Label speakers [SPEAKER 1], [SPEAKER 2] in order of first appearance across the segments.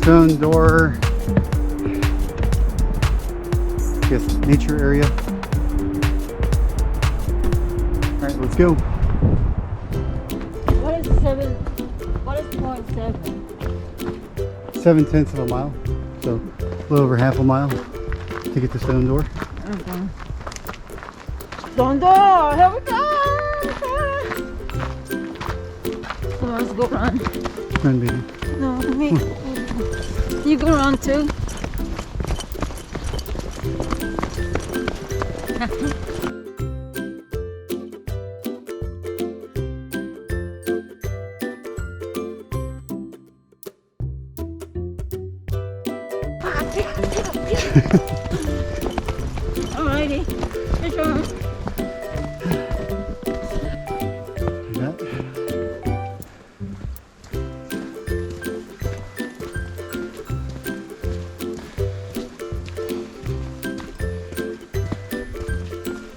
[SPEAKER 1] stone door. I guess nature area. Alright, let's go.
[SPEAKER 2] What is 0.7?
[SPEAKER 1] 7/10 of a mile. So a little over half a mile to get to stone door.
[SPEAKER 2] Okay. Stone door! Here we go! Come on, let's go run.
[SPEAKER 1] Run, baby.
[SPEAKER 2] No, me. You go run too. Alrighty, it's on.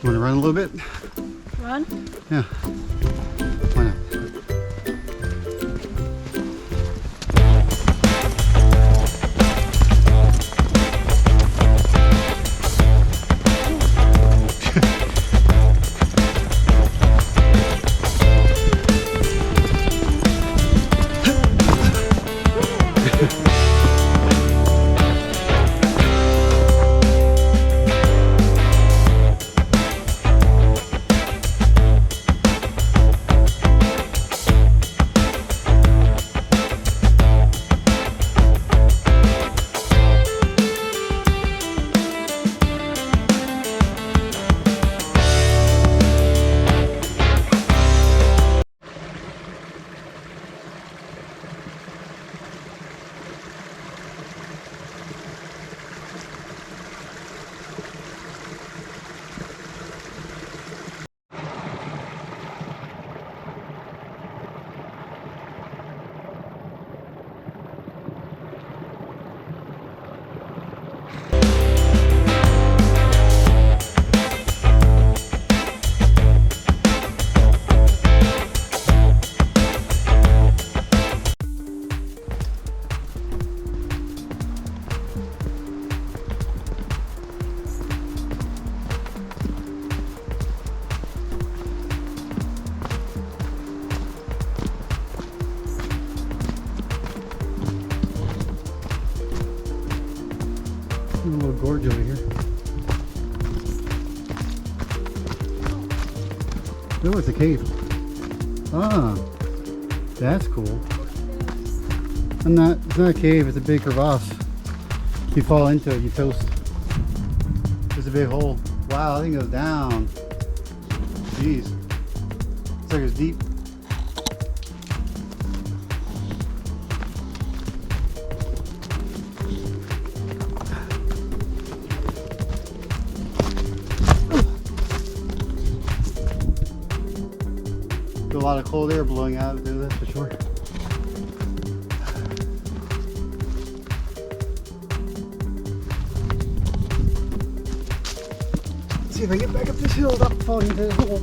[SPEAKER 1] Want to run a little bit?
[SPEAKER 2] Run?
[SPEAKER 1] Yeah. Why not? A little gorge over here. Oh, it's a cave. Ah, that's cool. It's not a cave, it's a big crevasse. If you fall into it, you toast. There's a big hole. Wow, that thing goes down. Jeez. Looks like it's deep. A lot of cold air blowing out of there, that's for sure. Let's see if I get back up this hill without falling into the hole.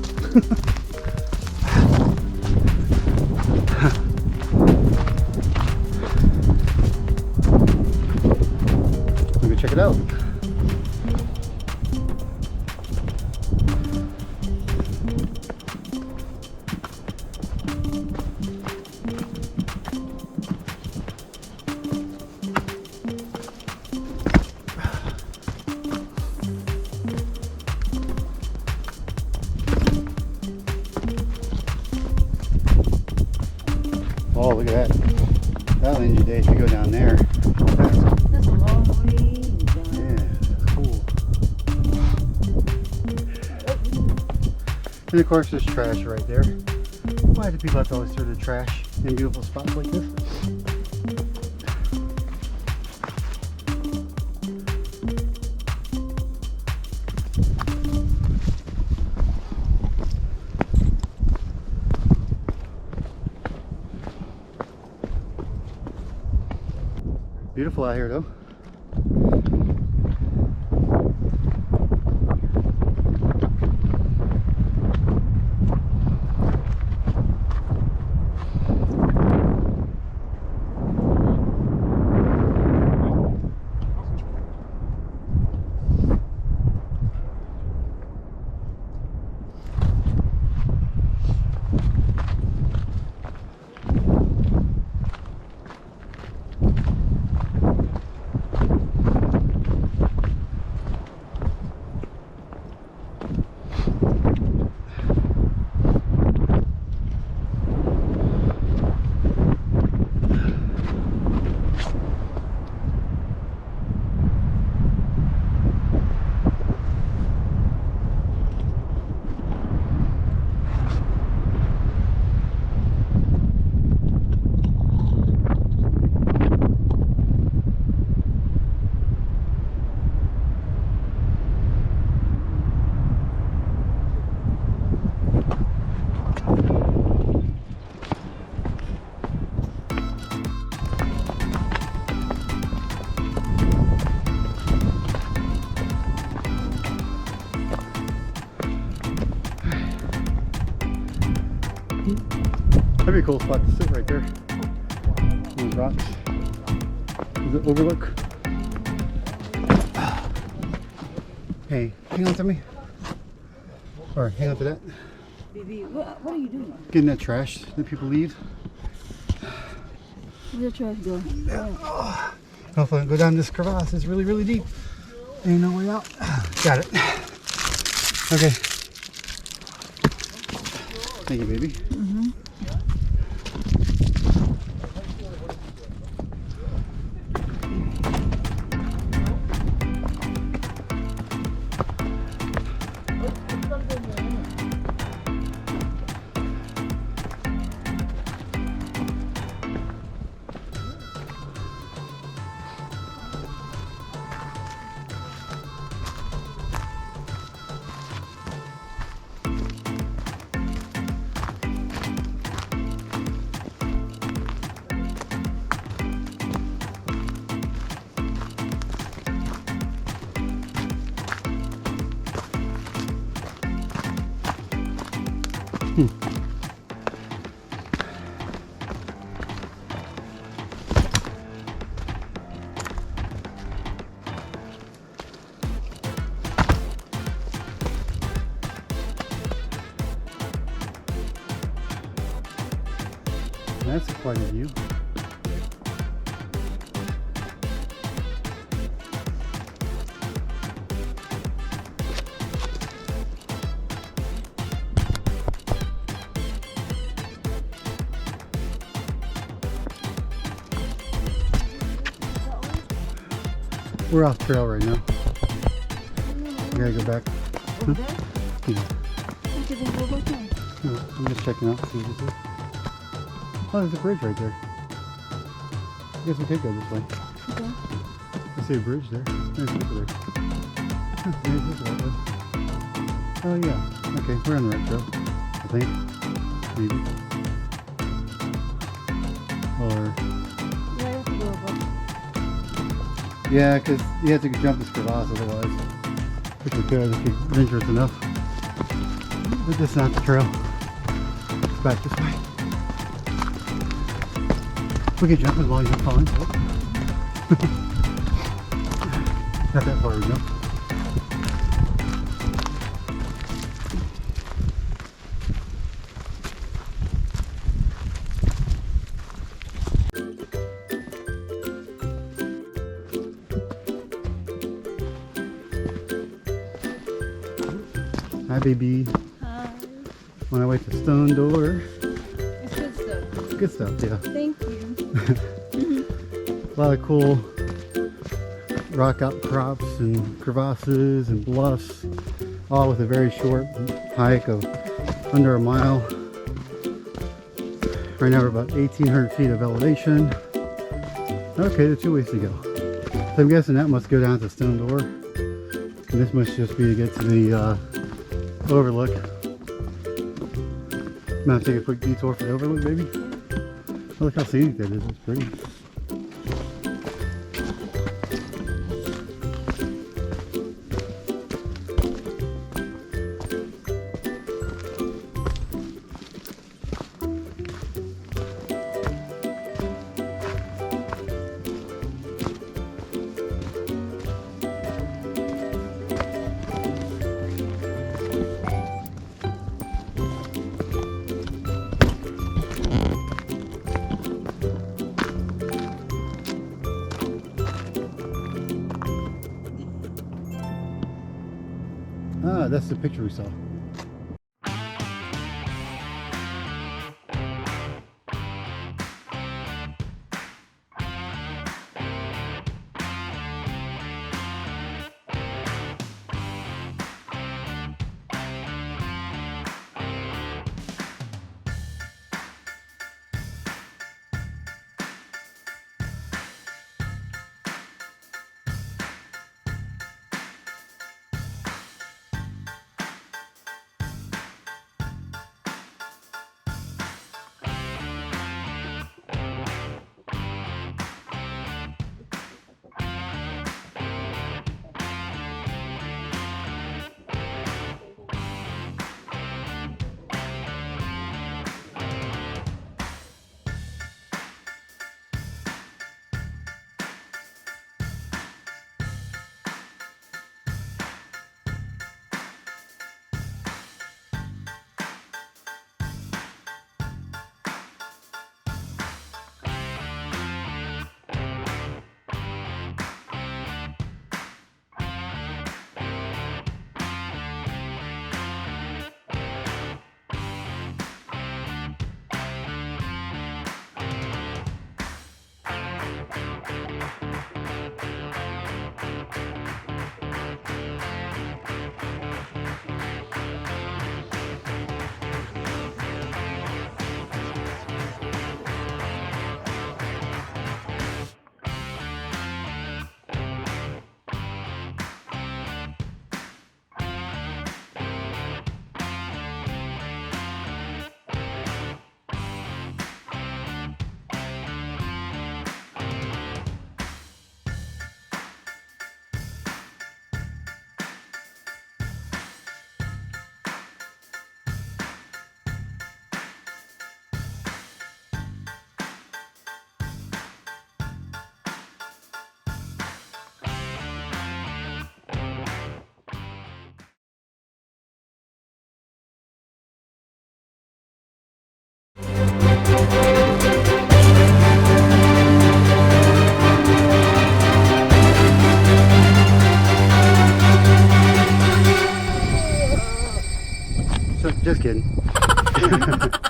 [SPEAKER 1] Let me check it out. Oh, look at that. That'll end your day if you go down there.
[SPEAKER 2] That's a long way down.
[SPEAKER 1] Yeah, that's cool. And of course there's trash right there. Why do people have to always throw their trash in beautiful spots like this? Beautiful out here though. That'd be a cool spot to sit right there. On the rocks. Is it overlook? Hey, hang on to me. Or hang on to that.
[SPEAKER 2] Baby, what are you doing?
[SPEAKER 1] Getting that trash that people leave.
[SPEAKER 2] Where's the trash go? Oh.
[SPEAKER 1] Hopefully I can go down this crevasse. It's really, really deep. Ain't no way out. Got it. Okay. Thank you, baby.
[SPEAKER 2] Mm-hmm.
[SPEAKER 1] That's quite a view. We're off trail right now. We gotta go back. Huh? Yeah. No, I'm just checking out. See what it is. Oh, there's a bridge right there. I guess we could go this way.
[SPEAKER 2] Okay.
[SPEAKER 1] I see a bridge there. There's a bridge. Huh, maybe this is the right way. Oh yeah. Okay, we're on the right trail. I think. Maybe. Or
[SPEAKER 2] Yeah, I have to go above.
[SPEAKER 1] yeah, because you have to jump this crevasse otherwise. If we could, if you're adventurous enough. But this is not the trail. It's back this way. We can jump as long as you fall into it. Not that far we jump. Hi baby.
[SPEAKER 2] Hi.
[SPEAKER 1] On our way to Stone Door.
[SPEAKER 2] It's good stuff.
[SPEAKER 1] Good stuff, yeah.
[SPEAKER 2] Thank you.
[SPEAKER 1] A lot of cool rock outcrops and crevasses and bluffs, all with a very short hike of under a mile. Right now we're about 1,800 feet of elevation. Okay, there's 2 ways to go. So I'm guessing that must go down to Stone Door. And this must just be to get to the overlook. I'm gonna take a quick detour for the overlook, baby. Oh, look how scenic that is. It's pretty. Ah, that's the picture we saw. Just kidding.